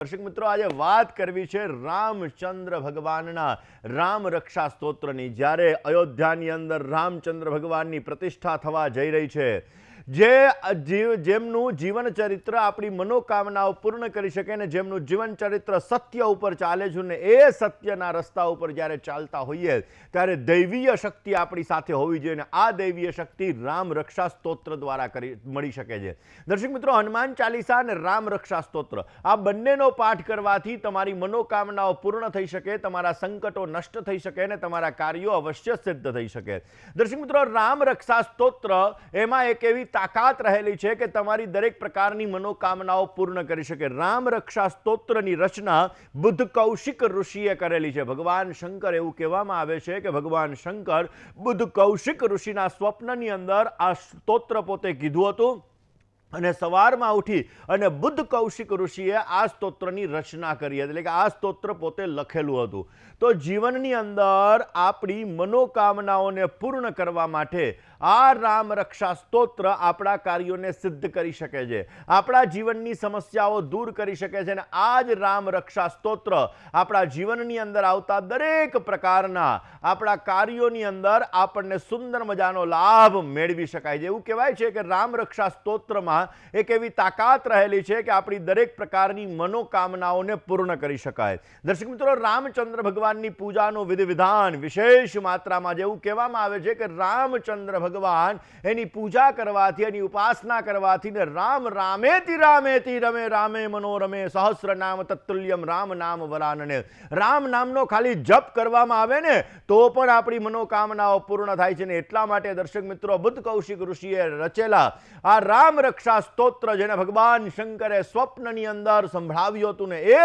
દર્શક મિત્રો, આજે વાત કરવી છે રામચંદ્ર ભગવાનના રામ રક્ષા સ્તોત્રની। જ્યારે અયોધ્યાની અંદર રામચંદ્ર ભગવાનની પ્રતિષ્ઠા થવા જઈ રહી છે, જેમનું જીવન ચરિત્ર આપણી મનોકામનાઓ પૂર્ણ કરી શકે ને જેમનું જીવન ચરિત્ર સત્ય ઉપર ચાલે છે ને એ સત્યના રસ્તા ઉપર જ્યારે ચાલતા હોઈએ ત્યારે દૈવીય શક્તિ આપણી સાથે હોવી જોઈએ ને આ દૈવીય શક્તિ રામ રક્ષા સ્તોત્ર દ્વારા મળી શકે છે। દર્શક મિત્રો, હનુમાન ચાલીસા અને રામ રક્ષા સ્તોત્ર આ બંનેનો પાઠ કરવાથી તમારી મનોકામનાઓ પૂર્ણ થઈ શકે, તમારા સંકટો નષ્ટ થઈ શકે ને તમારા કાર્યો અવશ્ય સિદ્ધ થઈ શકે। દર્શક મિત્રો, રામ રક્ષા સ્તોત્ર એમાં એક એવી તાકાત રહેલી છે કે તમારી દરેક પ્રકારની મનોકામનાઓ પૂર્ણ કરી શકે। રામ રક્ષા સ્તોત્રની રચના બુદ્ધ કૌશિક ઋષિએ કરેલી છે। ભગવાન શંકર, એવું કહેવામાં આવે છે કે ભગવાન શંકર બુદ્ધ કૌશિક ઋષિના સ્વપ્નની અંદર આ સ્તોત્ર પોતે કીધું હતું અને સવારમાં ઉઠી અને બુદ્ધ કૌશિક ઋષિએ આ સ્તોત્રની રચના કરી, એટલે કે આ સ્તોત્ર પોતે લખેલું હતું। તો જીવનની અંદર આપણી મનોકામનાઓને પૂર્ણ કરવા માટે આ રામ રક્ષા સ્તોત્ર આપણા કાર્યોને સિદ્ધ કરી શકે છે, આપણા જીવનની સમસ્યાઓ દૂર કરી શકે છે અને આ જ રામ રક્ષા સ્તોત્ર આપણા જીવનની અંદર આવતા દરેક પ્રકારના આપણા કાર્યોની અંદર આપણને સુંદર મજાનો લાભ મેળવી શકાય છે। એવું કહેવાય છે કે રામ રક્ષા સ્તોત્રમાં એક એવી તાકાત રહેલી છે કે આપણી દરેક પ્રકારની મનોકામનાઓને પૂર્ણ કરી શકાય। દર્શક મિત્રો, રામચંદ્ર ભગવાનની પૂજાનું વિધિ વિધાન વિશેષ માત્રામાં, જેવું કહેવામાં આવે છે કે રામચંદ્ર ભગવાન એની પૂજા કરવાથી, એની ઉપાસના કરવાથી ને રામ રામેતિ રામેતિ રમે રામે મનોરમે સહસ્ર નામ તત્તુલ્યમ રામ નામ વરાનને, રામ નામનો ખાલી જપ કરવામાં આવે ને તો પણ આપણી મનોકામનાઓ પૂર્ણ થાય છે ને એટલા માટે દર્શક મિત્રો, બુદ્ધ કૌશિક ઋષિએ રચેલા આ રામ રક્ષા સ્તોત્ર જેને ભગવાન શંકરે સ્વપ્નની અંદર સંભળાવ્યું હતું ને એ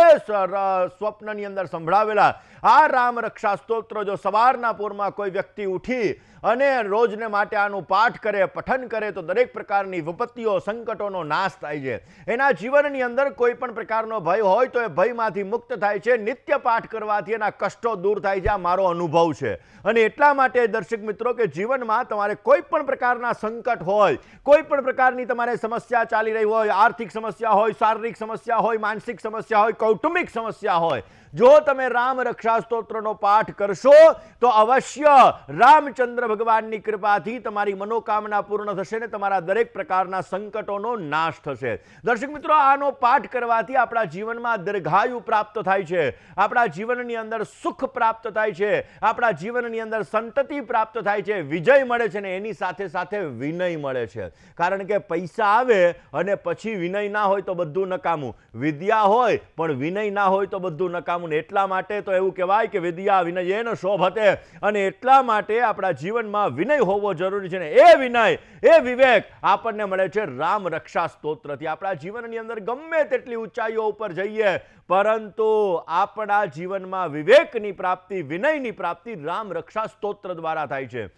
સ્વપ્નની અંદર સંભળાવેલા આ રામ રક્ષા સ્તોત્ર જો સવારના પૂરમાં કોઈ વ્યક્તિ ઉઠી અને રોજને માટે આનું પાઠ કરે, પઠન કરે તો દરેક પ્રકારની વિપત્તિઓ, સંકટોનો નાશ થાય છે। એના જીવનની અંદર કોઈ પણ પ્રકારનો ભય હોય તો એ ભયમાંથી મુક્ત થાય છે, નિત્ય પાઠ કરવાથી એના કષ્ટો દૂર થાય છે, આ મારો અનુભવ છે। અને એટલા માટે દર્શક મિત્રો કે જીવનમાં તમારે કોઈ પણ પ્રકારના સંકટ હોય, કોઈ પણ પ્રકારની તમારે સમસ્યા ચાલી રહી હોય, આર્થિક સમસ્યા હોય, શારીરિક સમસ્યા હોય, માનસિક સમસ્યા હોય, કૌટુંબિક સમસ્યા હોય, જો તમે રામ રક્ષા સ્તોત્રનો પાઠ કરશો તો અવશ્ય રામચંદ્ર ભગવાનની કૃપાથી તમારી મનોકામના પૂર્ણ થશે ને તમારા દરેક પ્રકારના સંકટોનો નાશ થશે। દર્શક મિત્રો, આનો પાઠ કરવાથી આપણા જીવનમાં દીર્ઘાયુ પ્રાપ્ત થાય છે, આપણા જીવનની અંદર સુખ પ્રાપ્ત થાય છે, આપણા જીવનની અંદર સંતતિ પ્રાપ્ત થાય છે, વિજય મળે છે ને એની સાથે સાથે વિનય મળે છે। કારણ કે પૈસા આવે અને પછી વિનય ના હોય તો બધું નકામું, વિદ્યા હોય પણ વિનય ના હોય તો બધું નકામું। એટલા માટે તો એવું કહેવાય કે વિદ્યા વિનયેન શોભતે, અને એટલા માટે આપણા જીવનમાં વિનય હોવો જરૂરી છે ને એ વિનય, એ વિવેક આપણને મળે છે રામ રક્ષા સ્તોત્રથી। આપણા જીવનની અંદર ગમે તેટલી ઊંચાઈઓ ઉપર જઈએ પરંતુ આપણા જીવનમાં વિવેકની પ્રાપ્તિ, વિનયની પ્રાપ્તિ રામ રક્ષા સ્તોત્ર દ્વારા થાય છે।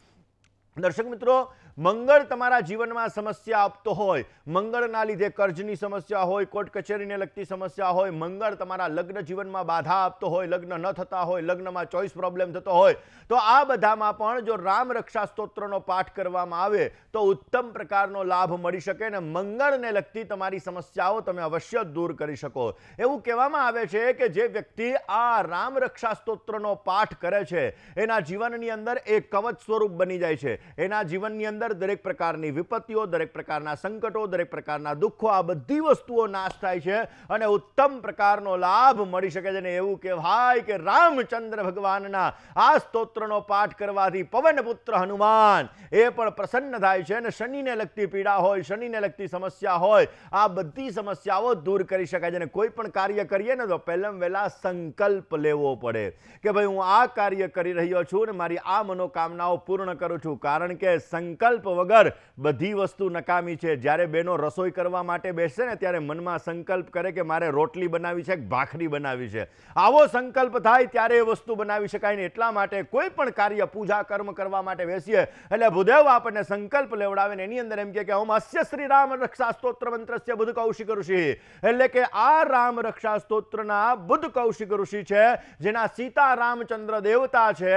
દર્શક મિત્રો, મંગળ તમારા જીવનમાં સમસ્યા આપતો હોય, મંગળના લીધે કર્જની સમસ્યા હોય, કોર્ટ કચેરીને લગતી સમસ્યા હોય, મંગળ તમારા લગ્ન જીવનમાં બાધા આપતો હોય, લગ્ન ન થતા હોય, લગ્નમાં ચોઇસ પ્રોબ્લેમ થતો હોય, તો આ બધામાં પણ જો રામ રક્ષા સ્તોત્રનો પાઠ કરવામાં આવે તો ઉત્તમ પ્રકારનો લાભ મળી શકે ને મંગળને લગતી તમારી સમસ્યાઓ તમે અવશ્ય દૂર કરી શકો। એવું કહેવામાં આવે છે કે જે વ્યક્તિ આ રામ રક્ષા સ્તોત્રનો પાઠ કરે છે એના જીવનની અંદર એક કવચ સ્વરૂપ બની જાય છે। એના જીવનની અંદર દરેક પ્રકારની વિપત્તિઓ, દરેક પ્રકારના સંકટો, દરેક પ્રકારના દુઃખો, આ બધી વસ્તુઓ નાશ થાય છે અને ઉત્તમ પ્રકારનો લાભ મળી શકે છે। ને એવું કહેવાય કે રામચંદ્ર ભગવાનના આ સ્તોત્રનો પાઠ કરવાથી પવનપુત્ર હનુમાન એ પણ પ્રસન્ન થાય છે અને શનિને લગતી પીડા હોય, શનિને લગતી સમસ્યા હોય, આ બધી સમસ્યાઓ દૂર કરી શકાય છે। અને કોઈ પણ કાર્ય કરીએ ને તો પહેલાં વહેલા સંકલ્પ લેવો પડે કે ભાઈ હું આ કાર્ય કરી રહ્યો છું ને મારી આ મનોકામનાઓ પૂર્ણ કરું છું। કારણ કે સંકલ્પ વગર બધી વસ્તુ નકામી છે। જ્યારે બેનો રસોઈ કરવા માટે બેસે ને ત્યારે મનમાં સંકલ્પ કરે કે મારે રોટલી બનાવી છે, ભાખરી બનાવી છે, આવો સંકલ્પ થાય ત્યારે એ વસ્તુ બનાવી શકાય ને એટલા માટે કોઈ પણ કાર્ય, પૂજા કર્મ કરવા માટે બેસીએ એટલે ભૂદેવ આપણને સંકલ્પ લેવડાવે ને એની અંદર એમ કે ઓમ અસ્ય શ્રી રામ રક્ષા સ્તોત્ર મંત્રસ્ય બુદ્ધ કૌશિક ઋષિ, એટલે કે આ રામ રક્ષા સ્તોત્રના બુદ્ધ કૌશિક ઋષિ છે જેના સીતા રામચંદ્ર દેવતા છે,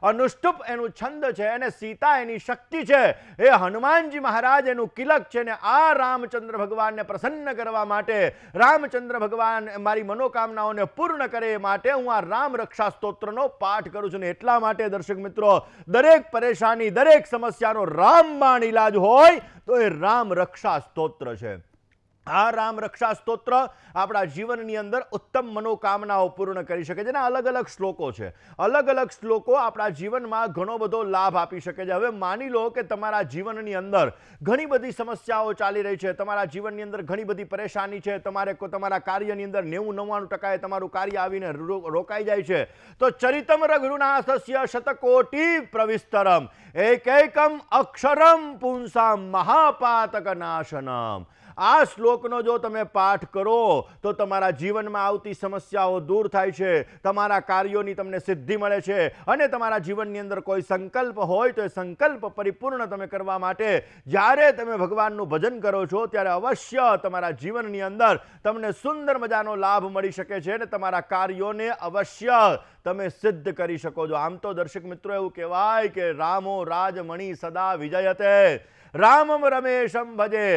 અનુષ્ટુપ એનું છંદ છે અને સીતા એની શક્તિ છે। એ હનુમાનજી મહારાજ એનું કિલક છે ને આ રામચંદ્ર ભગવાનને પ્રસન્ન કરવા માટે, રામચંદ્ર ભગવાન મારી મનોકામનાઓને પૂર્ણ કરે એ માટે હું આ રામ રક્ષા સ્તોત્રનો પાઠ કરું છું. ને એટલા માટે દર્શક મિત્રો, દરેક પરેશાની, દરેક સમસ્યાનો રામબાણ ઈલાજ હોય તો એ રામ રક્ષા સ્તોત્ર છે. આ રામ રક્ષા સ્તોત્ર આપણા જીવનની અંદર ઉત્તમ મનોકામનાઓ પૂર્ણ કરી શકે છે. જેના અલગ અલગ શ્લોકો છે. અલગ અલગ શ્લોકો આપણા જીવનમાં ઘણો બધો લાભ આપી શકે છે. હવે માની લો કે તમારા જીવનની અંદર ઘણી બધી સમસ્યાઓ ચાલી રહી છે, તમારા જીવનની અંદર ઘણી બધી પરેશાની છે, તમારા કાર્યની અંદર 90-99% તમારું કાર્ય આવીને રોકાઈ જાય છે, તો ચરિતમ રઘુનાથસ્ય શતકોટિ પ્રવિસ્તરમ એકૈકમ અક્ષરમ પુંસામ મહાપાતક નાશનમ. આ શ્લોકનો જો તમે પાઠ કરો તો તમારા જીવનમાં આવતી સમસ્યાઓ દૂર થાય છે, તમારા કાર્યોની તમને સિદ્ધિ મળે છે, અને તમારા જીવનની અંદર કોઈ સંકલ્પ હોય તો એ સંકલ્પ પરિપૂર્ણ તમે કરવા માટે જ્યારે તમે ભગવાનનું ભજન કરો છો ત્યારે અવશ્ય તમારા જીવનની અંદર તમને સુંદર મજાનો લાભ મળી શકે છે અને તમારા કાર્યોને અવશ્ય તમે સિદ્ધ કરી શકો છો. આમ તો દર્શક મિત્રો એવું કહેવાય કે રામો રાજમણિ સદા વિજયતે, રામમ રમેશમ ભજે.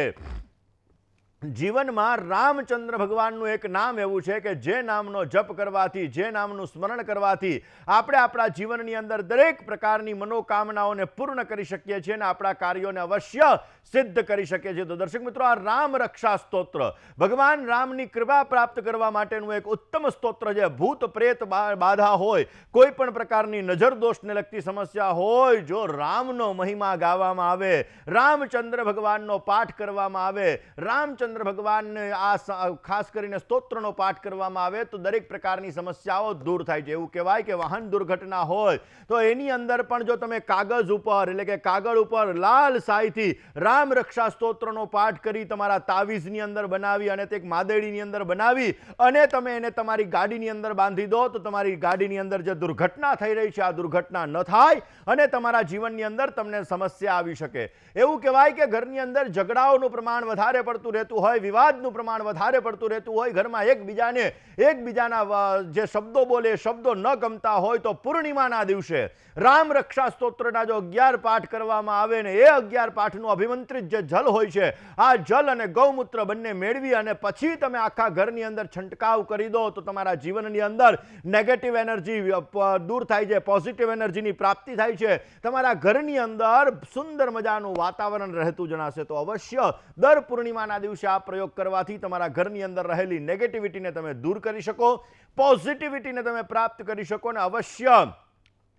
જીવનમાં રામચંદ્ર ભગવાનનું એક નામ એવું છે કે જે નામનો જપ કરવાથી, જે નામનું સ્મરણ કરવાથી આપણે આપણા જીવનની અંદર દરેક પ્રકારની મનોકામનાઓને પૂર્ણ કરી શકીએ છીએ અને આપણા કાર્યોને અવશ્ય સિદ્ધ કરી શકીએ છીએ. તો દર્શક મિત્રો, આ રામ રક્ષા સ્તોત્ર ભગવાન રામની કૃપા પ્રાપ્ત કરવા માટેનું એક ઉત્તમ સ્તોત્ર છે. ભૂત પ્રેત બાધા હોય, કોઈ પણ પ્રકારની નજર દોષને લગતી સમસ્યા હોય, જો રામનો મહિમા ગાવામાં આવે, રામચંદ્ર ભગવાનનો પાઠ કરવામાં આવે, રામચંદ્ર ભગવાનને આ ખાસ કરીને સ્તોત્રનો પાઠ કરવામાં આવે તો દરેક પ્રકારની સમસ્યાઓ દૂર થાય છે. એવું કહેવાય કે વાહન દુર્ઘટના હોય તો એની અંદર પણ જો તમે કાગળ ઉપર, એટલે કે કાગળ ઉપર લાલ શાહીથી રામ રક્ષા સ્તોત્રનો પાઠ કરી તમારા તાવીઝની અંદર બનાવી અને તે એક માદેડીની અંદર બનાવી અને તમે એને તમારી ગાડીની અંદર બાંધી દો તો તમારી ગાડીની અંદર જે દુર્ઘટના થઈ રહી છે આ દુર્ઘટના ન થાય અને તમારા જીવનની અંદર તમને સમસ્યા આવી શકે. એવું કહેવાય કે ઘરની અંદર ઝઘડાઓનું પ્રમાણ વધારે પડતું રહેતું હોય, વિવાદનું પ્રમાણ વધારે પડતું રહેતું હોય, ઘરમાં એકબીજાના જે શબ્દો બોલે શબ્દો ન ગમતા હોય તો પૂર્ણિમાના દિવસે રામ રક્ષા સ્તોત્રના જો 11 પાઠ કરવામાં આવે ને એ 11 પાઠનું અભિમંત્રિત જે જલ હોય છે આ જલ અને ગૌમૂત્ર બંને મેળવી અને પછી તમે આખા ઘરની અંદર છંટકાવ કરી દો તો તમારા જીવનની અંદર નેગેટિવ એનર્જી દૂર થાય છે, પોઝિટિવ એનર્જીની પ્રાપ્તિ થાય છે, તમારા ઘરની અંદર સુંદર મજાનું વાતાવરણ રહેતું જણાશે. તો અવશ્ય દર પૂર્ણિમાના દિવસે આ પ્રયોગ કરવાથી તમારા ઘરની અંદર રહેલી નેગેટિવિટીને તમે દૂર કરી શકો, પોઝિટિવિટીને તમે પ્રાપ્ત કરી શકો અને અવશ્ય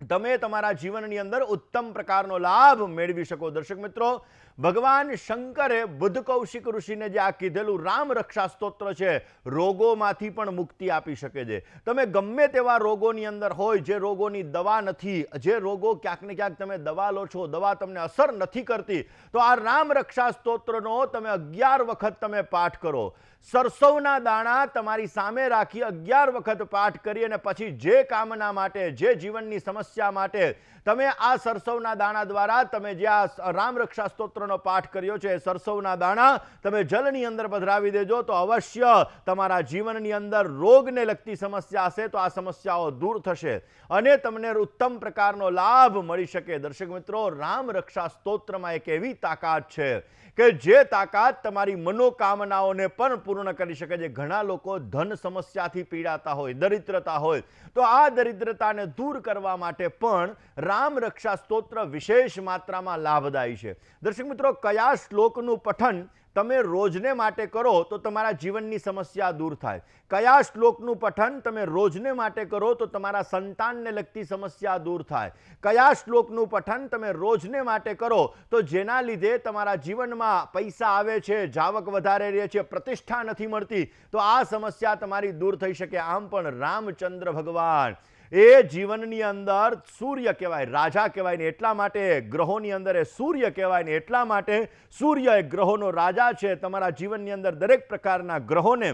તમે તમારા જીવનની અંદર ઉત્તમ પ્રકારનો લાભ મેળવી શકો. દર્શક મિત્રો, ભગવાન શંકરે બુદ્ધ કૌશિક ઋષિને જે આ કીધેલું રામ રક્ષા સ્તોત્ર છે રોગોમાંથી પણ મુક્તિ આપી શકે છે. તમે ગમે તેવા રોગોની અંદર હોય, જે રોગોની દવા નથી, જે રોગો ક્યાંક ને ક્યાંક તમે દવા લો છો, દવા તમને અસર નથી કરતી, તો આ રામ રક્ષા સ્તોત્રનો તમે 11 વખત તમે પાઠ કરો. સરસવના દાણા તમારી સામે રાખી 11 વખત પાઠ કરી અને પછી જે કામના માટે, જે જીવનની સમસ્યા માટે તમે આ સરસવના દાણા દ્વારા તમે જે આ રામ રક્ષા સ્તોત્રનો પાઠ કર્યો છે સરસવના દાણા તમે જલની અંદર પધરાવી દેજો તો અવશ્ય તમારા જીવનની અંદર રોગને લગતી સમસ્યા હશે તો આ સમસ્યાઓ દૂર થશે અને તમને ઉત્તમ પ્રકારનો લાભ મળી શકે. દર્શક મિત્રો, રામ રક્ષા સ્તોત્રમાં એક એવી તાકાત છે કે જે તાકાત તમારી મનોકામનાઓને પણ પૂર્ણ કરી શકે છે. ઘણા લોકો ધન સમસ્યાથી પીડાતા હોય, દરિદ્રતા હોય, તો આ દરિદ્રતાને દૂર કરવા માટે પણ રામ રક્ષા સ્તોત્ર વિશેષ માત્રામાં લાભદાયી છે. દર્શક મિત્રો, કયા શ્લોકનું પઠન તમે રોજને માટે કરો તો તમારા જીવનની સમસ્યા દૂર થાય, કયા શ્લોકનું પઠન તમે રોજને માટે કરો તો તમારા સંતાનને લગતી સમસ્યા દૂર થાય, કયા શ્લોકનું પઠન તમે રોજને માટે કરો તો જેના લીધે તમારા જીવનમાં પૈસા આવે છે, જાવક વધારે રહે છે, પ્રતિષ્ઠા નથી મળતી, તો આ સમસ્યા તમારી દૂર થઈ શકે. આમ પણ રામચંદ્ર ભગવાન એ જીવનની અંદર સૂર્ય કહેવાય, રાજા કહેવાય ને એટલા માટે ગ્રહોની અંદર એ સૂર્ય કહેવાય ને એટલા માટે સૂર્ય એ ગ્રહોનો રાજા છે. તમારા જીવનની અંદર દરેક પ્રકારના ગ્રહોને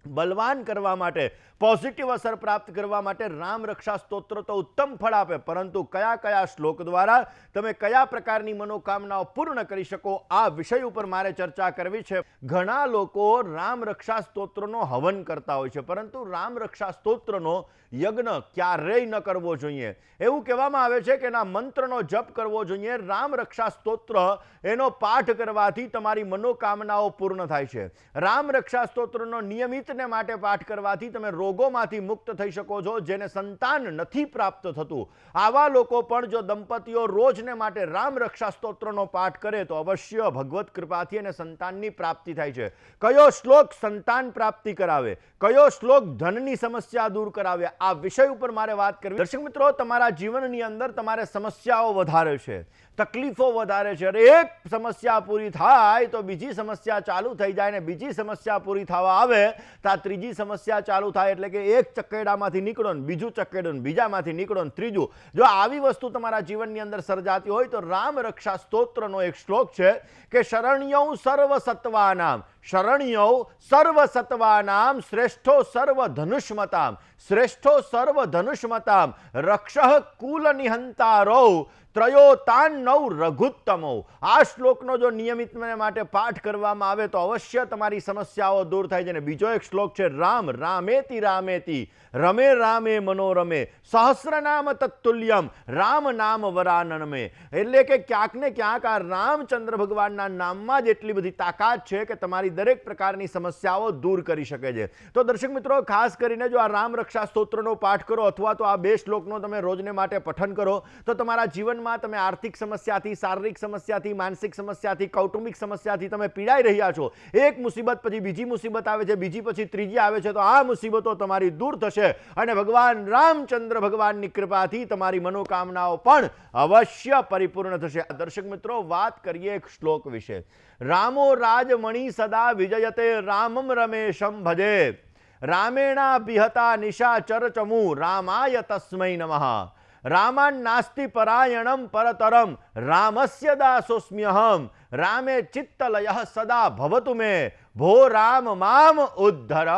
બલવાન કરવા માટે, પોઝિટિવ અસર પ્રાપ્ત કરવા માટે રામ રક્ષા સ્તોત્ર તો ઉત્તમ ફળ આપે, પરંતુ કયા કયા શ્લોક દ્વારા તમે કયા પ્રકારની મનોકામનાઓ પૂર્ણ કરી શકો આ વિષય ઉપર મારે ચર્ચા કરવી છે. ઘણા લોકો રામ રક્ષા સ્તોત્રનો હવન કરતા હોય છે, પરંતુ રામ રક્ષા સ્તોત્રનો યજ્ઞ ક્યારેય ન કરવો જોઈએ. એવું કહેવામાં આવે છે કે એના મંત્રનો જપ કરવો જોઈએ. રામ રક્ષા સ્તોત્ર એનો પાઠ કરવાથી તમારી મનોકામનાઓ પૂર્ણ થાય છે. રામ રક્ષા સ્તોત્રનો નિયમિતને માટે પાઠ કરવાથી તમે રોગોમાંથી મુક્ત થઈ શકો છો, જેને સંતાન નથી પ્રાપ્ત થતું. આવા લોકો પણ જો દંપતીઓ રોજને માટે રામ રક્ષા સ્તોત્રનો પાઠ કરે તો અવશ્ય ભગવત કૃપાથી અને સંતાનની પ્રાપ્તિ થાય છે. કયો શ્લોક સંતાન પ્રાપ્તિ કરાવે, કયો શ્લોક ધનની સમસ્યા દૂર કરાવે, આ વિષય ઉપર મારે વાત કરવી. દર્શક મિત્રો, તમારા જીવનની અંદર તમારે સમસ્યાઓ વધારે છે, તકલીફો વધારે છે. અરે એક સમસ્યા પૂરી થાય તો બીજી સમસ્યા ચાલુ થઈ જાય, ને બીજી સમસ્યા પૂરી થવા આવે તો ત્રીજી સમસ્યા ચાલુ થાય. એટલે કે એક ચકેડામાંથી નીકળો ને બીજું ચકેડું, બીજામાંથી નીકળો ને ત્રીજું. જો આવી વસ્તુ તમારા જીવનની અંદર સર્જાતી હોય તો રામ રક્ષા સ્તોત્રનો એક શ્લોક છે કે શરણ્યૌ સર્વ સત્વાનામ, શરણ્યૌ સર્વ સત્વાનામ શ્રેષ્ઠો સર્વ ધનુષ્મતામ, શ્રેષ્ઠો સર્વ ધનુષ્મતામ રક્ષઃ કુલ નિહંતારો ત્રયોતાન્નૌ રઘુત્તમો. આ શ્લોકનો જો નિયમિત માટે પાઠ કરવામાં આવે તો અવશ્ય તમારી સમસ્યાઓ દૂર થાય છે. અને બીજો એક શ્લોક છે રામ રામેતિ રામેતિ રમે રામે મનોરમે સહસ્રનામ તત્તુલ્યમ રામ નામ વરાનનમે. એટલે કે ક્યાંક ને ક્યાંક આ રામચંદ્ર ભગવાનના નામમાં જ એટલી બધી તાકાત છે કે તમારી દરેક પ્રકારની સમસ્યાઓ દૂર કરી શકે છે. તો દર્શક મિત્રો, ખાસ કરીને જો આ રામ રક્ષા સ્તોત્રનો પાઠ કરો અથવા તો આ બે શ્લોકનો તમે રોજને માટે પઠન કરો તો તમારા જીવનમાં તમે આર્થિક સમસ્યાથી, શારીરિક સમસ્યાથી, માનસિક સમસ્યાથી, કૌટુંબિક સમસ્યાથી તમે પીડાઈ રહ્યા છો. એક મુસીબત પછી બીજી મુસીબત આવે છે, બીજી પછી ત્રીજી આવે છે, તો આ મુસીબતો તમારી દૂર થશે અને ભગવાન રામચંદ્ર ભગવાનની કૃપાથી તમારી મનોકામનાઓ પણ અવશ્ય પરિપૂર્ણ થશે. દર્શક મિત્રો, વાત કરીએ એક શ્લોક વિશે. રામો રાજમણિ સદા વિજયતે રામમ રમેશમ ભજે રામેણા બિહતા નિશાચર ચમુ રામાય તસ્મૈ નમઃ રામાન નાસ્તિ પરાયણમ પરતરમ રામસ્ય દાસોસ્મ્યહમ રામે ચિત્તલયઃ સદા ભવતુ મે ભો રામ મામ ઉદ્ધર.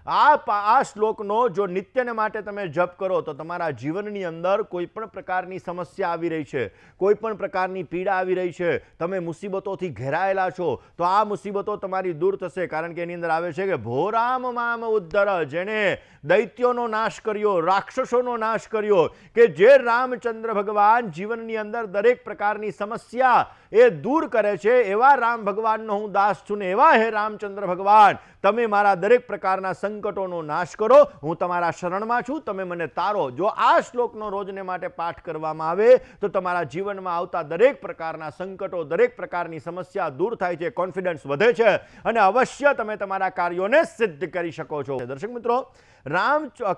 આ શ્લોકનો જો નિત્યને માટે તમે જપ કરો તો તમારા જીવનની અંદર કોઈ પણ પ્રકારની સમસ્યા આવી રહી છે, કોઈ પણ પ્રકારની પીડા આવી રહી છે, તમે મુસીબતોથી ઘેરાયેલા છો, તો આ મુસીબતો તમારી દૂર થશે. કારણ કે એની અંદર આવે છે કે ભો રામ મામ ઉદ્ધર, જેણે દૈત્યોનો નાશ કર્યો, રાક્ષસોનો નાશ કર્યો, કે જે રામચંદ્ર ભગવાન જીવનની અંદર દરેક પ્રકારની સમસ્યા એ દૂર કરે છે, એવા રામ ભગવાનનો હું દાસ છું ને એવા હે રામચંદ્ર ભગવાન, તમે મારા દરેક પ્રકારના સંકટોનો નાશ કરો, હું તમારા શરણમાં છું, તમે મને તારો. જો આ શ્લોકનો રોજને માટે પાઠ કરવામાં આવે તો તમારા જીવનમાં આવતા દરેક પ્રકારના સંકટો, દરેક પ્રકારની સમસ્યા દૂર થાય છે, કોન્ફિડન્સ વધે છે અને અવશ્ય તમે તમારા કાર્યોને સિદ્ધ કરી શકો છો. દર્શક મિત્રો,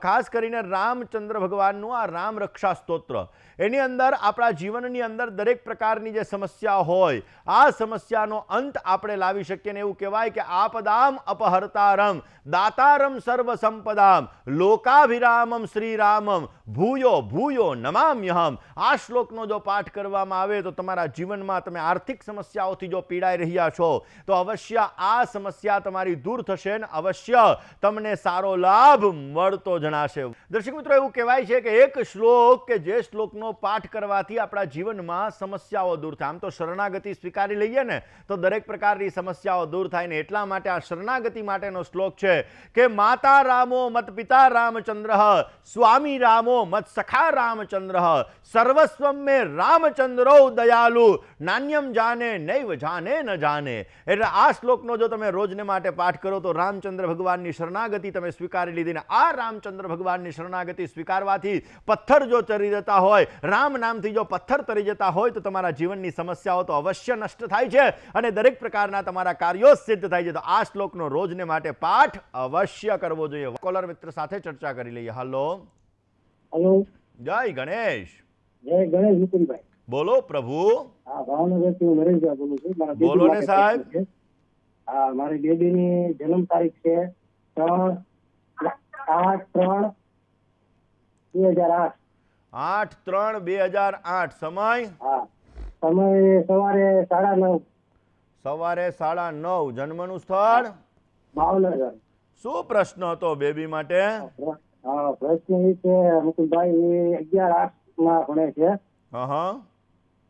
ખાસ કરીને રામચંદ્ર ભગવાનનું આ રામ રક્ષા સ્તોત્ર, એની અંદર આપણા જીવનની અંદર દરેક પ્રકારની જે સમસ્યા હોય આ સમસ્યાનો અંત આપણે લાવી શકીએ. ને એવું કહેવાય કે આપદામ અપહર્તારમ દાતારમ સર્વ સંપદામ લોકાભિરામમ શ્રીરામમ ભૂયો ભૂયો નમામ્યહમ. આ શ્લોકનો જો પાઠ કરવામાં આવે તો તમારા જીવનમાં તમે આર્થિક સમસ્યાઓથી જો પીડાઈ રહ્યા છો તો અવશ્ય આ સમસ્યા તમારી દૂર થશે અને અવશ્ય તમને સારો લાભ મળતો જણાશે. દર્શક મિત્રો, એવું કહેવાય છે કે એક શ્લોક કે જે શ્લોકનો પાઠ કરવાથી આપણા જીવનમાં સમસ્યાઓ દૂર થાય. આમ તો શરણાગતિ સ્વીકારી લઈએ ને તો દરેક પ્રકારની સમસ્યાઓ દૂર થાય ને એટલા માટે આ શરણાગતિ માટેનો શ્લોક છે કે માતા રામો મત પિતા રામચંદ્ર સ્વામી રામો મત સખા રામચંદ્ર સર્વસ્વમ મે રામચંદ્રો દયાલુ નાન્યમ જાને નૈવ જાને ન જાને. એટલે આ શ્લોકનો જો તમે રોજને માટે પાઠ કરો તો રામચંદ્ર ભગવાનની શરણાગતિ તમે સ્વીકારી લીધી. આ રામચંદ્ર ભગવાનની શરણાગતિ સ્વીકારવાથી પથ્થર જો તરી જતા હોય, રામ નામથી જો પથ્થર તરી જતા હોય તો તમારા જીવનની સમસ્યાઓ તો અવશ્ય નષ્ટ થાય છે અને દરેક પ્રકારના તમારા કાર્યો સિદ્ધ થાય છે. તો આ શ્લોકનો રોજને માટે પાઠ અવશ્ય કરવો જોઈએ. કોલર મિત્ર સાથે ચર્ચા કરી લઈએ. હલો હેલો, જય ગણેશ. જય ગણેશ મુકુંદભાઈ. બોલો પ્રભુ. હા, ભાવનગરથી હું નરેશભાઈ બોલું છું. મારા બોલો ને સાહેબ. હા, મારી બેબીની જન્મ તારીખ છે 8/3/2008. 8/3/2008. સમય? હા, સમય સવારે 9:30. સવારે 9:30. જન્મનું સ્થળ? ભાવનગર. શું પ્રશ્ન હતો બેબી માટે? પ્રશ્ન એ છે મુકુલભાઈ 11-8 માં ભણે છે હા.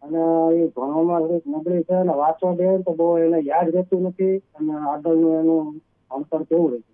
અને એ ભણવામાં થોડીક નબળી છે અને વાંચવા દે તો બહુ એને યાદ રહેતું નથી અને આગળનું એનું ભણતર કેવું રહે છે?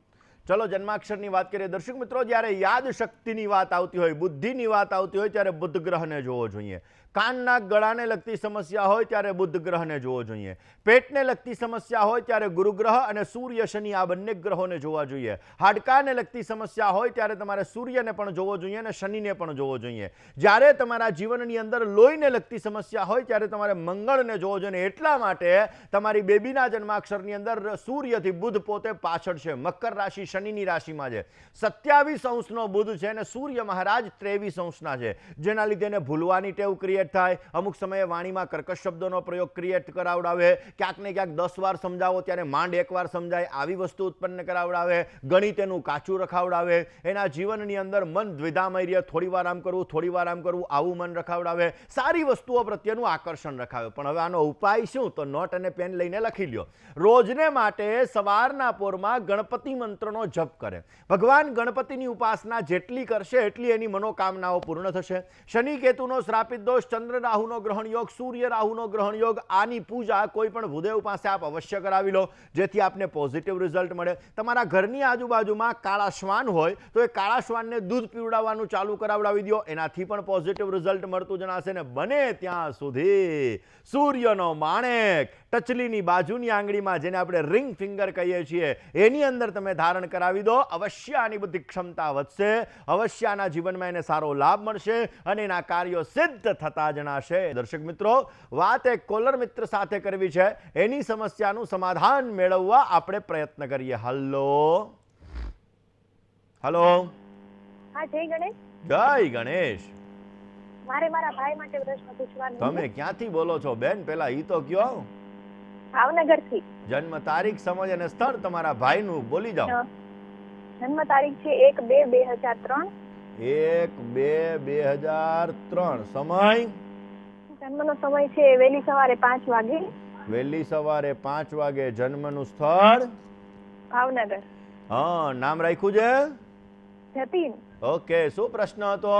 ચલો જન્માક્ષરની વાત કરીએ. દર્શક મિત્રો, જ્યારે યાદ શક્તિની વાત આવતી હોય, બુદ્ધિની વાત આવતી હોય, ત્યારે બુધ ગ્રહને જોવો જોઈએ. કાનના ગળાને લગતી સમસ્યા હોય ત્યારે બુધ ગ્રહને જોવો જોઈએ. પેટને લગતી સમસ્યા હોય ત્યારે ગુરુ ગ્રહ અને સૂર્ય શનિ આ બંને ગ્રહોને જોવા જોઈએ. હાડકાને લગતી સમસ્યા હોય ત્યારે તમારે સૂર્યને પણ જોવો જોઈએ અને શનિને પણ જોવો જોઈએ. જ્યારે તમારા જીવનની અંદર લોહીને લગતી સમસ્યા હોય ત્યારે તમારે મંગળને જોવો જોઈએ. એટલા માટે તમારી બેબીના જન્માક્ષરની અંદર સૂર્યથી બુધ પોતે પાછળ છે. મકર રાશિ શનિની રાશિમાં છે. 27 અંશનો બુધ છે અને સૂર્ય મહારાજ 23 અંશના છે, જેના લીધે એને ભૂલવાની ટેવ ક્રિએટ થાય. અમુક સમયે વાણીમાં કર્કશ શબ્દોનો પ્રયોગ ક્રિએટ કરાવડાવે. ક્યાંક ને ક્યાંક 10 વાર સમજાવો ત્યારે માંડ 1 વાર સમજાય આવી વસ્તુ ઉત્પન્ન કરાવડાવે. ગણિત એનું કાચું રખાવડાવે. એના જીવનની અંદર મન દ્વિધામય રહે. થોડી વાર આમ કરવું, થોડી વાર આમ કરવું, આવું મન રખાવડાવે. સારી વસ્તુઓ પ્રત્યેનું આકર્ષણ રખાવે. પણ હવે આનો ઉપાય શું? તો નોટ અને પેન લઈને લખી લ્યો. રોજને માટે સવારના પોરમાં ગણપતિ મંત્રનો જપ કરે. ભગવાન ગણપતિની ઉપાસના જેટલી કરશે એટલી એની મનોકામનાઓ પૂર્ણ થશે. શનિ કેતુનો શ્રાપિત દોષ, ચંદ્ર રાહુનો ગ્રહણ યોગ, સૂર્ય રાહુનો ગ્રહણ યોગ, આની પૂજા કોઈ પણ ભૂદેવ પાસે આપ અવશ્ય કરાવી લો, જેથી આપને પોઝિટિવ રિઝલ્ટ મળે. તમારા ઘરની આજુબાજુમાં કાળા શ્વાન હોય તો એ કાળા શ્વાનને દૂધ પીવડાવવાનું ચાલુ કરાવડાવી દો. એનાથી પણ પોઝિટિવ રિઝલ્ટ મળતું જણાશે. ને બને ત્યાં સુધી સૂર્યનો માણેક ટચલીની બાજુની આંગળીમાં, જેને આપણે રિંગ ફિંગર કહીએ છીએ, એની અંદર તમે ધારણ કરાવી દો. અવશ્ય આની બુદ્ધિ ક્ષમતા વધશે. અવશ્ય આના જીવનમાં એને સારો લાભ મળશે અને એના કાર્યો સિદ્ધ થતા જણાશે. દર્શક મિત્રો, વાત એક કોલર મિત્ર સાથે કરવી છે. એની સમસ્યાનું સમાધાન મેળવવા આપણે પ્રયત્ન કરીએ. હલો. હા, જય ગણેશ. જય ગણેશ. મારે મારા ભાઈ માટે પ્રશ્ન પૂછવાનો છે. તમે ક્યાંથી બોલો છો બેન? પેલા ઈ તો કયો. ભાવનગરથી. જન્મ તારીખ, સમય અને સ્થળ તમારા ભાઈનું બોલી જાઓ. જન્મ તારીખ છે 1-2-2003. 1-2-2003. સમય? જન્મનો સમય છે વહેલી સવારે 5 વાગે. વહેલી સવારે 5 વાગે. જન્મનું સ્થળ? ભાવનગર. હા. નામ રાખ્યું છે? જતીન. ઓકે. શું પ્રશ્ન હતો?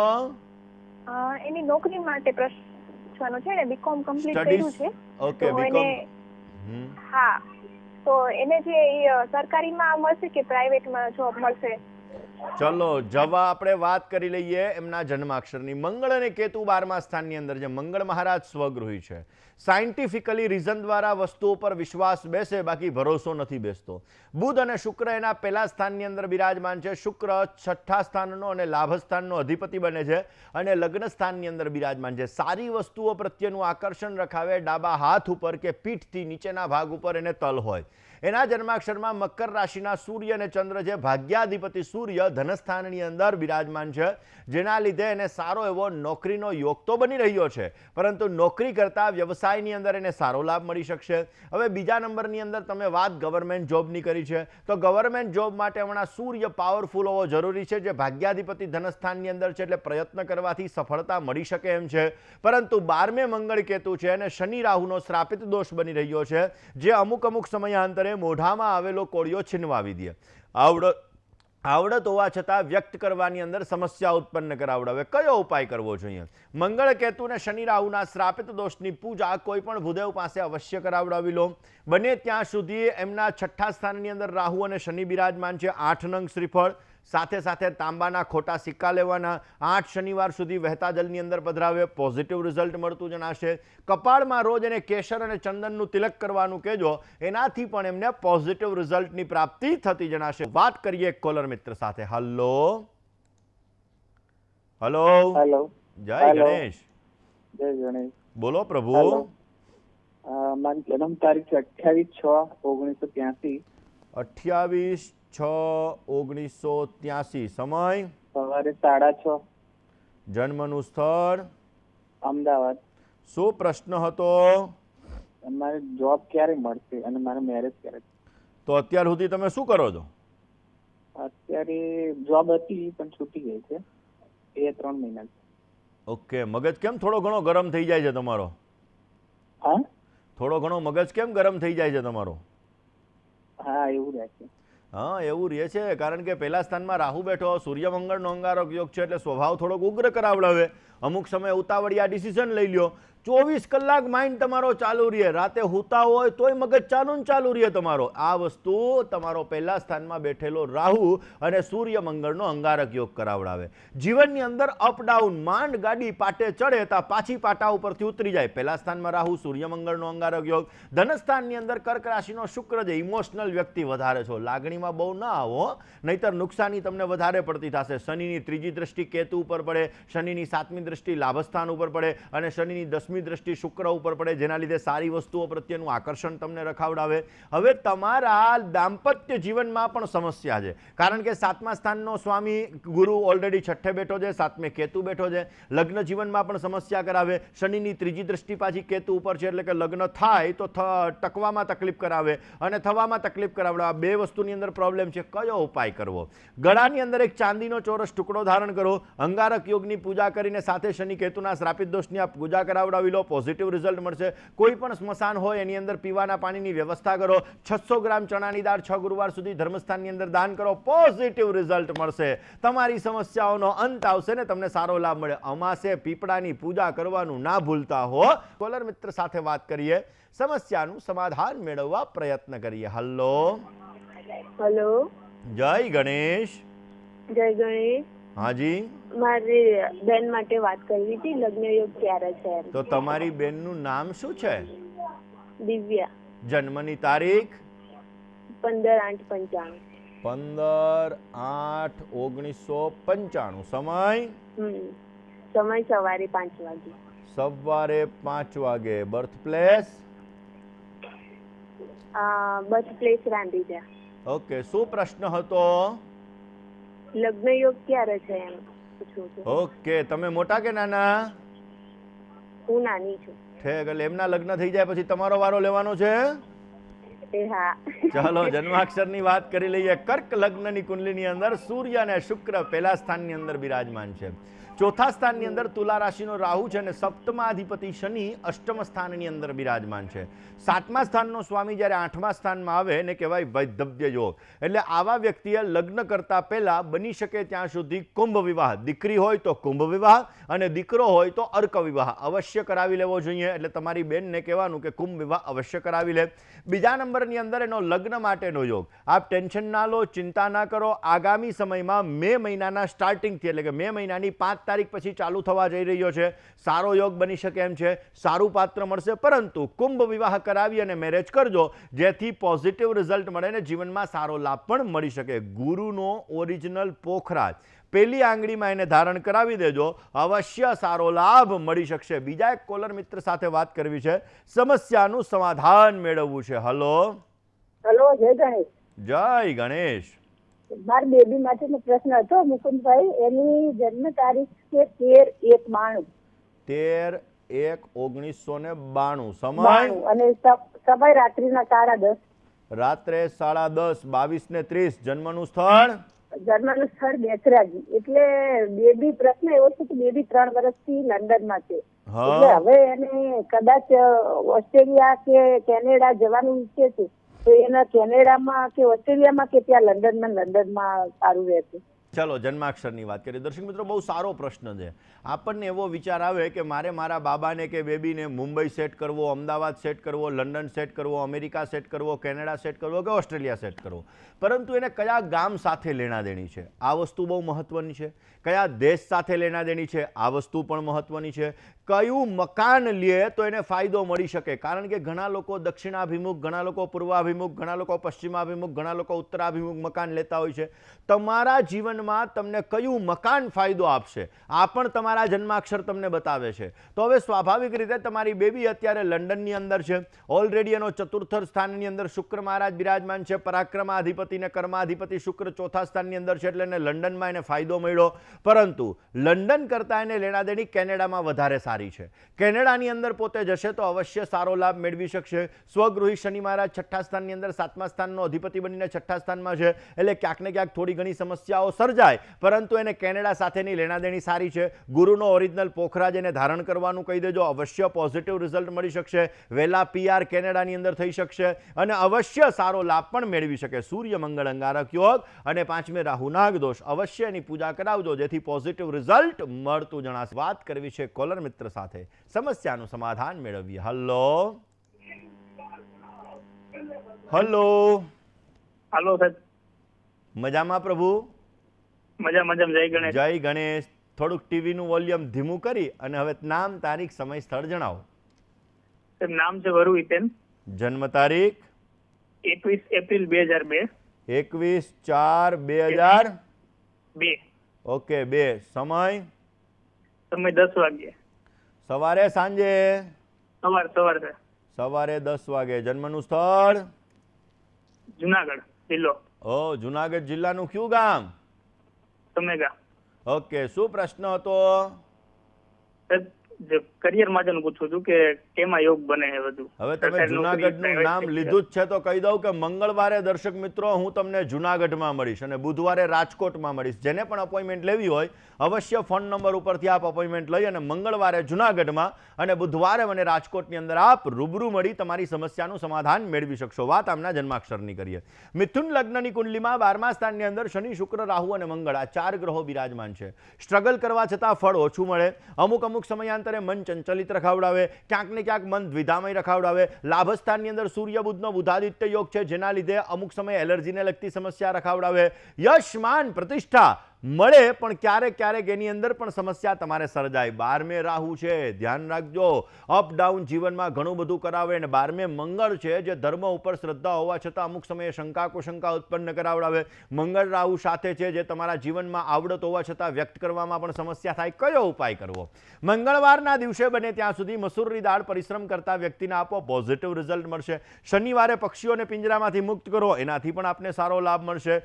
એની નોકરી માટે પ્રશ્ન પૂછવાનો છે ને. બીકોમ કમ્પ્લીટ કર્યું છે. ઓકે. તો બીકોમ. હા, તો એને જે સરકારીમાં મળશે કે પ્રાઇવેટમાં જોબ મળશે? ચલો જવા આપણે વાત કરી લઈએ એમના જન્માક્ષરની. મંગળ અને કેતુ 12મા સ્થાનની અંદર છે. મંગળ મહારાજ સ્વગૃહી છે. સાયન્ટિફિકલી રીઝન દ્વારા વસ્તુઓ પર વિશ્વાસ બેસે, બાકી ભરોસો નથી બેસતો. બુધ અને શુક્ર એના પહેલા સ્થાનની અંદર બિરાજમાન છે. શુક્ર 6ઠા સ્થાનનો અને લાભ સ્થાનનો અધિપતિ બને છે અને લગ્ન સ્થાનની અંદર બિરાજમાન છે. સારી વસ્તુઓ પ્રત્યેનું આકર્ષણ રખાવે. ડાબા હાથ ઉપર કે પીઠથી નીચેના ભાગ ઉપર એને તલ હોય. એના જન્માક્ષરમાં મકર રાશિના સૂર્ય અને ચંદ્ર છે. ભાગ્યાધિપતિ સૂર્ય ધનસ્થાનની અંદર બિરાજમાન છે, જેના લીધે એને સારો એવો નોકરીનો યોગ તો બની રહ્યો છે, પરંતુ નોકરી કરતા વ્યવસાયની અંદર એને સારો લાભ મળી શકશે. હવે બીજા નંબરની અંદર તમે વાત ગવર્મેન્ટ જોબની કરી છે, તો ગવર્મેન્ટ જોબ માટે હમણાં સૂર્ય પાવરફુલ હોવો જરૂરી છે, જે ભાગ્યાધિપતિ ધનસ્થાનની અંદર છે, એટલે પ્રયત્ન કરવાથી સફળતા મળી શકે એમ છે. પરંતુ 12મે મંગળ કેતુ છે અને શનિ રાહુનો શ્રાપિત દોષ બની રહ્યો છે, જે અમુક સમયાંતરે મોઢામાં આવેલો કોળિયો છીનવાવી દે. આવડત હોવા છતાં વ્યક્ત કરવાની અંદર સમસ્યા ઉત્પન્ન કરાવડાવે. કયો ઉપાય કરવો જોઈએ? મંગળ કેતુ અને શનિ રાહુના શ્રાપિત દોષની પૂજા કોઈ પણ ભૂદેવ પાસે અવશ્ય કરાવડાવી લો. બને ત્યાં સુધી એમના 6ઠા સ્થાનની અંદર રાહુ અને શનિ બિરાજમાન છે. 8 નંગ શ્રીફળ, સાથે સાથે તાંબાના ખોટા સિક્કા લેવાના. 8 શનિવાર સુધી વહેતા જલની અંદર પધરાવે. પોઝિટિવ રિઝલ્ટ મળતું જણાશે. કપાળમાં રોજ એને કેસર અને ચંદનનું તિલક કરવાનું કહેજો. એનાથી પણ એમને પોઝિટિવ રિઝલ્ટની પ્રાપ્તિ થતી જણાશે. વાત કરીએ એક કોલર મિત્ર સાથે. હલો. જય ગણેશ. જય ગણેશ. બોલો પ્રભુ. મારી જન્મ તારીખ છે 28/6/1983. 28/6/1983. સમય? સવારે 6:30. જન્મનું સ્થળ? અમદાવાદ. શું પ્રશ્ન હતો? મારે જોબ ક્યારે મળશે અને મારે મેરેજ ક્યારે? તો અત્યાર સુધી તમે શું કરો છો? અત્યારે જોબ હતી પણ છૂટી ગઈ છે 2-3 મહિના. ઓકે. મગજ કેમ થોડો ઘણો ગરમ થઈ જાય છે તમારો? હા, થોડો ઘણો મગજ કેમ ગરમ થઈ જાય છે તમારો? હા, એવું રહે છે. હા એવું રહે છે, કારણ કે પહેલા સ્થાનમાં રાહુ બેઠો, સૂર્ય મંગળનો અંગારક યોગ છે એટલે સ્વભાવ થોડોક ઉગ્ર કરાવડાવે, અમુક સમય ઉતાવળિયા ડિસિઝન લઈ લ્યો. 24 કલાક માઇન્ડ તમારો ચાલુ રહે, રાતે હુતા હોય તોય મગજ ચાલુ રહે તમારો. આ વસ્તુ તમારો પહેલા સ્થાનમાં બેઠેલો રાહુ અને સૂર્ય મંગળનો અંગારક યોગ કરાવડાવે. જીવનની અંદર અપડાઉન, માંડ ગાડી પાટે ચડે તા પાછી પાટા ઉપરથી ઉતરી જાય. પહેલા સ્થાનમાં રાહુ, સૂર્ય મંગળનો અંગારક યોગ. ધનસ્થાનની અંદર કર્ક રાશિનો શુક્ર છે, ઇમોશનલ વ્યક્તિ વધારે છો, લાગણીમાં બહુ ના આવો, નહીતર નુકસાની તમને વધારે પડતી થશે. શનિની 3જી દ્રષ્ટિ કેતુ ઉપર પડે, શનિની 7મી દ્રષ્ટિ લાભસ્થાન ઉપર પડે અને શનિની 10મી દ્રષ્ટિ શુક્ર ઉપર પડે, જેના લીધે સારી વસ્તુઓ પ્રત્યેનું આકર્ષણ તમને રખાવડાવે. હવે તમારા દાંપત્ય જીવનમાં પણ સમસ્યા છે, કારણ કે 7મા સ્થાનનો સ્વામી ગુરુ ઓલરેડી 6ઠે બેઠો છે, 7મે કેતુ બેઠો છે. લગ્ન જીવનમાં પણ સમસ્યા કરાવે. શનિની 3જી દ્રષ્ટિ પાછી કેતુ ઉપર છે, એટલે કે લગ્ન થાય તો ટકવામાં તકલીફ કરાવે અને થવામાં તકલીફ કરાવડાવે. બે વસ્તુની અંદર પ્રોબ્લેમ છે. કયો ઉપાય કરવો? ગળાની અંદર એક ચાંદીનો ચોરસ ટુકડો ધારણ કરો, અંગારક યોગની પૂજા કરીને સાથે શનિ કેતુના શ્રાપિત દોષની આ પૂજા કરાવડાવી લો, પોઝિટિવ રિઝલ્ટ મળશે. કોઈ પણ સ્મશાન હોય એની અંદર પીવાના પાણીની વ્યવસ્થા કરો. 600 ગ્રામ ચણાની દાળ 6 ગુરુવાર સુધી ધર્મસ્થાનની અંદર દાન કરો, પોઝિટિવ રિઝલ્ટ મળશે. તમારી સમસ્યાઓનો અંત આવશે ને તમને સારો લાભ મળે. અમાસે પીપળાની પૂજા કરવાનું ના ભૂલતા હો. કોલર મિત્ર સાથે વાત કરીએ, સમસ્યાનું સમાધાન મેળવવા પ્રયત્ન કરીએ. હલો હેલો, જય ગણેશ. જય ગણેશ. હાજી, મારી બેન માટે વાત કરવી હતી. લગ્ન યોગ ક્યારે છે? તો તમારી બેનનું નામ શું છે? દિવ્યા. જન્મની તારીખ? 15/8/95. 15/8/1995. સમય? સમય સવારે 5 વાગે. સવારે 5 વાગે. Birth place? બર્થ પ્લેસ રાંધીજા. ઓકે, શું પ્રશ્ન હતો? લગ્ન યોગ ક્યારે છે એમ પૂછવું છે. ઓકે, તમે મોટા કે નાના? હું નાની છું. ઠીક, એટલે એમના લગ્ન થઈ જાય પછી તમારો વારો લેવાનો છે? એ હા. ચાલો જન્માક્ષરની વાત કરી લઈએ. કર્ક લગ્નની કુંડલીની અંદર સૂર્ય અને શુક્ર પહેલા સ્થાનની અંદર બિરાજમાન છે. ચોથા સ્થાનની અંદર તુલા રાશિનો રાહુ છે અને સપ્તમાધિપતિ શનિ અષ્ટમ સ્થાનની અંદર બિરાજમાન છે. 7મા સ્થાનનો સ્વામી જ્યારે 8મા સ્થાનમાં આવે એને કહેવાય વૈધવ્ય યોગ. એટલે આવા વ્યક્તિએ લગ્ન કરતા પહેલા બની શકે ત્યાં સુધી કુંભ વિવાહ, દીકરી હોય તો કુંભ વિવાહ અને દીકરો હોય તો અર્ક વિવાહ અવશ્ય કરાવી લેવો જોઈએ. એટલે તમારી બેનને કહેવાનું કે કુંભ વિવાહ અવશ્ય કરાવી લે. બીજા નંબરની અંદર એનો લગ્ન માટેનો યોગ. આપ ટેન્શન ના લો, ચિંતા ના કરો. આગામી સમયમાં મે મહિનાના સ્ટાર્ટિંગથી એટલે કે મે મહિનાની 5 તારીખ પછી ચાલુ થવા જઈ રહ્યો છે. સારો યોગ બની શકે એમ છે, સારું પાત્ર મળશે. પરંતુ કુંભ વિવાહ કરાવી અને મેરેજ કરજો, જેથી પોઝિટિવ રિઝલ્ટ મળે ને જીવનમાં સારો લાભ પણ મળી શકે. ગુરુનો ઓરિજિનલ પોખરાજ પેલી આંગળીમાં એને ધારણ કરાવી દેજો, અવશ્ય સારો લાભ મળી શકશે. બીજા એક કોલર મિત્ર સાથે વાત કરવી છે, સમસ્યાનું સમાધાન મેળવવું છે. હલો હેલો, જય ગણેશ. જય ગણેશ. મારી બેબી માટેનો પ્રશ્ન હતો મુકુંદભાઈ. એની જન્મ તારીખ છે 13/1/92. 13/1/1992. સમય? અને સમય રાત્રિના 10:30. રાત્રે 10:30. 22:30. જન્મનું સ્થળ? જન્મનું સ્થળ બેચરાજી. એટલે બેબી પ્રશ્ન એવો છે કે બેબી 3 વર્ષથી લંડનમાં છે. એટલે હવે એને કદાચ ઓસ્ટ્રેલિયા કે કેનેડા જવાનું ઈચ્છે છે, તો એના કેનેડામાં કે ઓસ્ટ્રેલિયામાં કે ત્યાં લંડનમાં સારું રહેશે? ચલો જન્માક્ષરની વાત કરીએ. દર્શક મિત્રો, બહુ સારો પ્રશ્ન છે. આપણને એવો વિચાર આવે કે મારે મારા બાબાને કે બેબીને મુંબઈ સેટ કરવો, અમદાવાદ સેટ કરવો, લંડન સેટ કરવો, અમેરિકા સેટ કરવો, કેનેડા સેટ કરવો કે ઓસ્ટ્રેલિયા સેટ કરવો, પરંતુ એને કયા ગામ સાથે લેણા દેણી છે આ વસ્તુ બહુ મહત્વની છે. કયા દેશ સાથે લેણા દેણી છે આ વસ્તુ પણ મહત્વની છે. કયું મકાન લે તો એને ફાયદો મળી શકે, કારણ કે ઘણા લોકો દક્ષિણાભિમુખ, ઘણા લોકો પૂર્વાભિમુખ, ઘણા લોકો પશ્ચિમાભિમુખ, ઘણા લોકો ઉત્તરાભિમુખ મકાન લેતા હોય છે. તમારા જીવનમાં તમને કયું મકાન ફાયદો આપશે આ પણ તમારા જન્માક્ષર તમને બતાવે છે. તો હવે સ્વાભાવિક રીતે તમારી બેબી અત્યારે લંડનની અંદર છે. ઓલરેડી એનો ચતુર્થ સ્થાનની અંદર શુક્ર મહારાજ બિરાજમાન છે. પરાક્રમાધિપતિ ને કર્માધિપતિ શુક્ર ચોથા સ્થાનની અંદર છે, એટલે એને લંડનમાં એને ફાયદો મળ્યો. પરંતુ લંડન કરતાં એને લેણા દેણી કેનેડામાં વધારે સારી સારી છે. કેનેડાની અંદર પોતે જશે તો અવશ્ય સારો લાભ મેળવી શકશે. સ્વગૃહી શનિ મહારાજ 6ઠ્ઠા સ્થાનની અંદર 7મા સ્થાનનો અધિપતિ બનીને 6ઠ્ઠા સ્થાનમાં છે, એટલે ક્યાંક ને ક્યાંક થોડી ઘણી સમસ્યાઓ સર્જાય, પરંતુ એને કેનેડા સાથેની લેણાદેણી સારી છે. ગુરુનો ઓરિજિનલ પોખરાજ એને ધારણ કરવાનું કહી દેજો, અવશ્ય પોઝિટિવ રિઝલ્ટ મળી શકશે. વહેલા PR કેનેડાની અંદર થઈ શકશે અને અવશ્ય સારો લાભ પણ મેળવી શકે. સૂર્ય મંગળ અંગારક યોગ અને 5મે રાહુ નાગ દોષ, અવશ્ય એની પૂજા કરાવજો જેથી પોઝિટિવ રિઝલ્ટ મળતું જણાશે. વાત કરવી છે કોલર મિત્ર સાથે, સમસ્યાનું સમાધાન મેળવીએ. હલો હલો હાલો સાહેબ. મજામાં પ્રભુ? મજામાં. જય ગણેશ. જય ગણેશ. થોડુંક ટીવીનું વોલ્યુમ ધીમું કરી અને હવે નામ, તારીખ, સમય, સ્થળ જણાવો. સાહેબ નામ છે વરુ હિતેન. જન્મ તારીખ 21 એપ્રિલ 2002. 21/4/2002. ઓકે. 2 સમય સમય 10 વાગ્યે. સવારે સાંજે? સવાર છે. સવારે 10 વાગે. જન્મનું સ્થળ? જુનાગઢ જિલ્લો. જુનાગઢ જિલ્લાનું કયું ગામ? સમેગા. ઓકે. શું પ્રશ્ન હતો? કરિયર માટેનું પૂછું છું કે કેમાં યોગ બને છે બધું. હવે તમે જુનાગઢનું નામ લીધું જ છે તો કહી દઉં કે મંગળવારે દર્શક મિત્રો હું તમને જુનાગઢમાં મળીશ અને બુધવારે રાજકોટમાં મળીશ. જેને પણ અપોઇન્ટમેન્ટ લેવી હોય અવશ્ય ફોન નંબર ઉપરથી આપ અપોઇન્ટમેન્ટ લઈ અને મંગળવારે જુનાગઢમાં અને બુધવારે મને રાજકોટની અંદર આપ રૂબરૂ મળી તમારી સમસ્યાનું સમાધાન મેળવી શકશો. વાત આમના જન્માક્ષરની કરીએ. મિથુન લગ્નની કુંડલીમાં 12મા સ્થાનની અંદર શનિ, શુક્ર, રાહુ અને મંગળ આ 4 ગ્રહો બિરાજમાન છે. સ્ટ્રગલ કરવા છતાં ફળ ઓછું મળે. અમુક સમયાંતરે મન ચંચલિત રખાવડાવે, ક્યાંક ને ક્યાંક મન દ્વિધામય રખાવડાવે. લાભસ્થાનની અંદર સૂર્ય બુધનો બુધાદિત્ય યોગ છે, જેના લીધે અમુક સમય એલર્જીને લગતી સમસ્યા રખાવડાવે. યશ, માન, પ્રતિષ્ઠા મળે પણ ક્યારેક એની અંદર પણ સમસ્યા તમારે સર્જાય. 12મે રાહુ છે, ધ્યાન રાખજો. અપ ડાઉન જીવનમાં ઘણું બધું કરાવે અને 12મે મંગળ છે, જે ધર્મ ઉપર શ્રદ્ધા હોવા છતાં અમુક સમયે શંકા કુશંકા ઉત્પન્ન કરાવડાવે. મંગળ રાહુ સાથે છે, જે તમારા જીવનમાં આવડત હોવા છતાં વ્યક્ત કરવામાં પણ સમસ્યા થાય. કયો ઉપાય કરવો? મંગળવારના દિવસે બને ત્યાં સુધી મસૂરની દાળ પરિશ્રમ કરતા વ્યક્તિને આપો, પોઝિટિવ રિઝલ્ટ મળશે. શનિવારે પક્ષીઓને પિંજરામાંથી મુક્ત કરો, એનાથી પણ આપને સારો લાભ મળશે.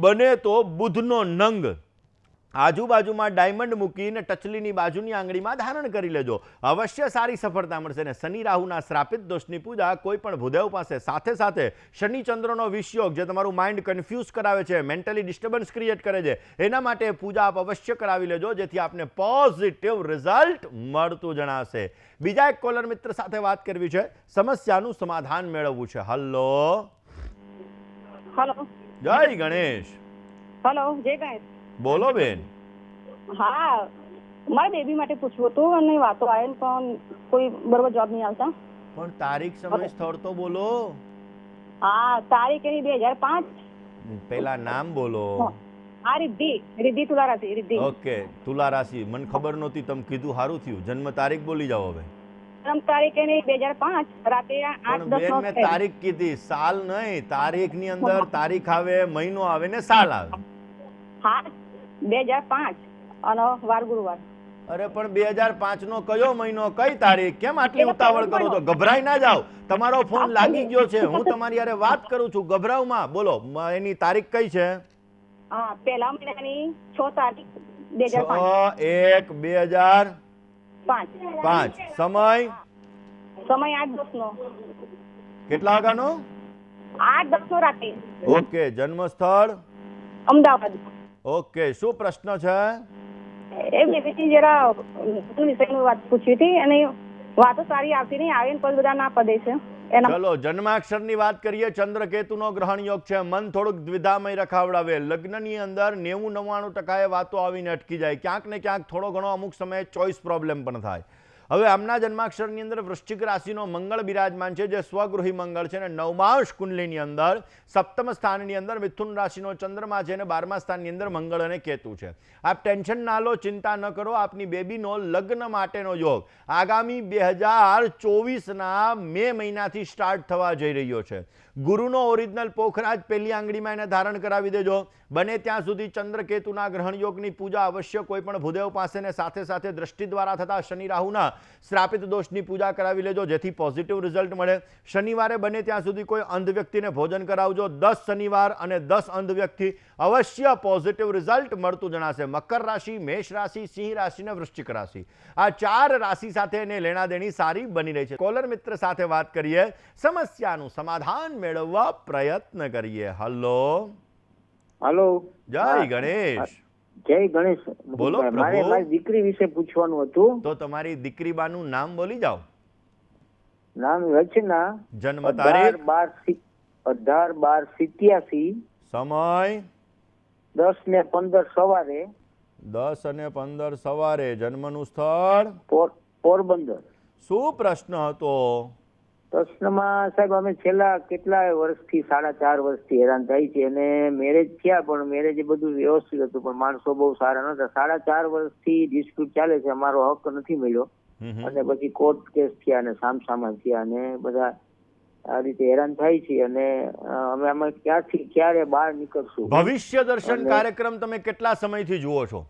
બને તો બુધનો નંગ આજુબાજુમાં ડાયમંડ મૂકીને ટચલીની બાજુની આંગળીમાં ધારણ કરી લેજો, અવશ્ય સારી સફળતા મળશે. ને શનિ રાહુના શ્રાપિત દોષની પૂજા કોઈ પણ ભૂદેવ પાસે, સાથે શનિ ચંદ્રનો વિષયોગ જે તમારું માઇન્ડ કન્ફ્યુઝ કરાવે છે, મેન્ટલી ડિસ્ટર્બન્સ ક્રિએટ કરે છે, એના માટે પૂજા આપ અવશ્ય કરાવી લેજો જેથી આપને પોઝિટિવ રિઝલ્ટ મળતું જણાશે. બીજા એક કોલર મિત્ર સાથે વાત કરવી છે, સમસ્યાનું સમાધાન મેળવવું છે. હલો જય ગણેશ. જય ગણેશ. બોલો બેન. હા, મારા બેબી માટે પૂછવું હતું અને વાતો આવે પણ કોઈ બરોબર જવાબ નહીં આવતા. પણ તારીખ, સમય, સ્થળ તો બોલો. હા, તારીખ એની 2005. પેલા નામ બોલો. હા, રિદ્ધિ તુલા રાશિ. રિદ્ધિ. ઓકે, તુલા રાશિ. મને ખબર નહોતી, તમે કીધું સારું થયું. જન્મ તારીખ બોલી જાઓ હવે. જન્મ તારીખ એની 2005 રાતે 8:10 મેં તારીખ કીધી, સાલ નહીં. તારીખ ની અંદર તારીખ આવે, મહિનો આવે ને સાલ આવે. હા, 2005 અને વાર ગુરુવાર. અરે પણ 2005 નો કયો મહિનો, કઈ તારીખ? કેમ આટલી ઉતાવળ કરો છો? ગભરાઈ ના જાઓ. તમારો ફોન લાગી ગયો છે, હું તમારી યારે વાત કરું છું. ગભરાવમાં બોલો. એની તારીખ કઈ છે? હા, પહેલા મહિનાની 6 તારીખ 2005. 6/1/2005. સમય 8:10 નો. કેટલા વાગ્યાનો? 8:10 નો રાતે. ઓકે. જન્મ સ્થળ? અમદાવાદ. ઓકે. શું પ્રશ્ન છે? એ બેબીની જરા વિષયની વાત પૂછી હતી અને વાતો સારી આવતી નહીં, આવે ને પછી બધા ના પદે છે. ચલો જન્માક્ષરની વાત કરીએ. ચંદ્ર કેતુનો ગ્રહણ યોગ છે. મન થોડુંક દ્વિધામય રખાવડાવે. લગ્નની અંદર 90-99% વાતો આવીને અટકી જાય. ક્યાંક ને ક્યાંક થોડો ઘણો અમુક સમયે ચોઇસ પ્રોબ્લેમ પણ થાય. હવે આમના જન્માક્ષરની અંદર વૃશ્ચિક રાશિનો મંગળ બિરાજમાન છે, જે સ્વગૃહી મંગળ છે, અને 9મા કુંડલીની અંદર 7મ સ્થાનની અંદર મિથુન રાશિનો ચંદ્રમા છે, અને 12મા સ્થાનની અંદર મંગળ અને કેતુ છે. આપ ટેન્શન ના લો, ચિંતા ન કરો. આપની બેબીનો લગ્ન માટેનો યોગ આગામી 2024ના મે મહિનાથી સ્ટાર્ટ થવા જઈ રહ્યો છે. ગુરુનો ઓરિજિનલ પોખરાજ પહેલી આંગળીમાં એને ધારણ કરાવી દેજો. બને ત્યાં સુધી ચંદ્ર કેતુના ગ્રહણ યોગની પૂજા અવશ્ય કોઈ પણ ભૂદેવ પાસે ને સાથે દ્રષ્ટિ દ્વારા થતા શનિ રાહુના શ્રાપિત દોષની પૂજા કરાવી લેજો જેથી પોઝિટિવ રિઝલ્ટ મળે. શનિવારે બને ત્યાં સુધી કોઈ અંધ વ્યક્તિને ભોજન કરાવજો. 10 શનિવાર અને 10 અંધ વ્યક્તિ અવશ્ય પોઝિટિવ રિઝલ્ટ મળતું જણાશે. મકર રાશિ, મેષ રાશિ, સિંહ રાશિ અને વૃશ્ચિક રાશિ, આ 4 રાશિ સાથે એને લેણાદેણી સારી બની રહી છે. કોલર મિત્ર સાથે વાત કરીએ, સમસ્યાનું સમાધાન મેળવવા પ્રયત્ન કરીએ. હલો હલો, જય ગણેશ. જય ગણેશ. બોલો પ્રભુ. મારે મારી દીકરી વિશે પૂછવાનું હતું. તો તમારી દીકરીબાનું નામ બોલી જાઓ. નામ રચના, જન્મ તારીખ, 18/12/87, સમય 10 ને 15 સવારે, 10 અને 15 સવારે, જન્મનું સ્થળ પોરબંદર. શું પ્રશ્ન હતો? પ્રશ્નમાં સાહેબ અમે છેલ્લા કેટલાય વર્ષથી 4.5 વર્ષથી હેરાન થાય છે અને મેરેજ થયા પણ મેરેજ બધું વ્યવસ્થિત હતું પણ માણસો બહુ સારા નતા. 4.5 વર્ષથી ડિસ્પ્યુટ ચાલે છે, અમારો હક નથી મળ્યો અને પછી કોર્ટ કેસ થયા અને સામસામા થયા અને બધા આ રીતે હેરાન થાય છે અને અમે આમાં ક્યારે બહાર નીકળશું? ભવિષ્ય દર્શન કાર્યક્રમ તમે કેટલા સમયથી જુઓ છો?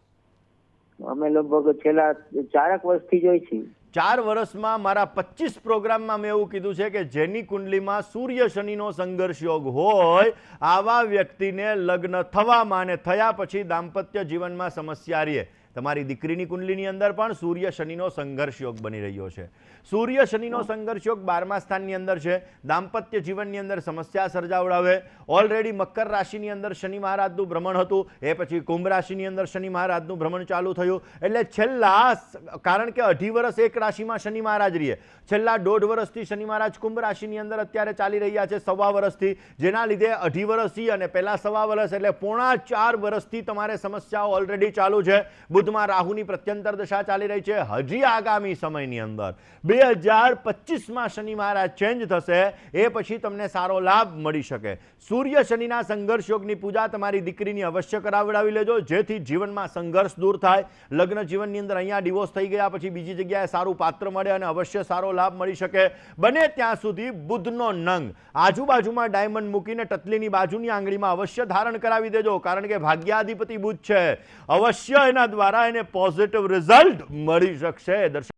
અમે લગભગ છેલ્લા 4 વર્ષથી જોઈ છીએ. 4 વર્ષમાં મારા 25 પ્રોગ્રામમાં મેં એવું કીધું છે કે જેની કુંડલીમાં સૂર્ય શનિનો સંઘર્ષ યોગ હોય આવા વ્યક્તિને લગ્ન થવામાં અને થયા પછી દાંપત્ય જીવનમાં સમસ્યા રહે. તમારી દીકરીની કુંડલીની અંદર પણ સૂર્ય શનિનો સંઘર્ષ યોગ બની રહ્યો છે. સૂર્ય શનિનો સંઘર્ષ યોગ 12મા સ્થાનની અંદર છે. દાંપત્ય જીવનની અંદર સમસ્યા સર્જાવડાવે. ઓલરેડી મકર રાશિની અંદર શનિ મહારાજનું ભ્રમણ હતું, એ પછી કુંભ રાશિની અંદર શનિ મહારાજનું ભ્રમણ ચાલુ થયું. એટલે છેલ્લા, કારણ કે 2.5 વર્ષ એક રાશિમાં શનિ મહારાજ રહીએ, છેલ્લા 1.5 વર્ષથી શનિ મહારાજ કુંભ રાશિની અંદર અત્યારે ચાલી રહ્યા છે, 1.25 વર્ષથી, જેના લીધે 2.5 વર્ષથી અને પહેલા 1.25 વર્ષ એટલે પોણા 4 વર્ષથી તમારે સમસ્યાઓ ઓલરેડી ચાલુ છે. બુધમાં રાહુની પ્રત્યંતર દશા ચાલી રહી છે. હજી આગામી સમયની અંદર 2025માં શનિ મહારાજ ચેન્જ થશે, એ પછી તમને સારો લાભ મળી શકે. સૂર્ય શનિના સંઘર્ષ યોગની પૂજા તમારી દીકરીની અવશ્ય કરાવડાવી લેજો જેથી જીવનમાં સંઘર્ષ દૂર થાય. લગ્ન જીવનની અંદર અહીંયા ડિવોર્સ થઈ ગયા પછી બીજી જગ્યાએ સારું પાત્ર મળે અને અવશ્ય સારો લાભ મળી શકે. બને ત્યાં સુધી બુધનો નંગ આજુબાજુમાં ડાયમંડ મૂકીને ટતલીની બાજુની આંગળીમાં અવશ્ય ધારણ કરાવી દેજો, કારણ કે ભાગ્યાધિપતિ બુધ છે. અવશ્ય એના દ્વારા એને પોઝિટિવ રિઝલ્ટ મળી શકશે. દર્શક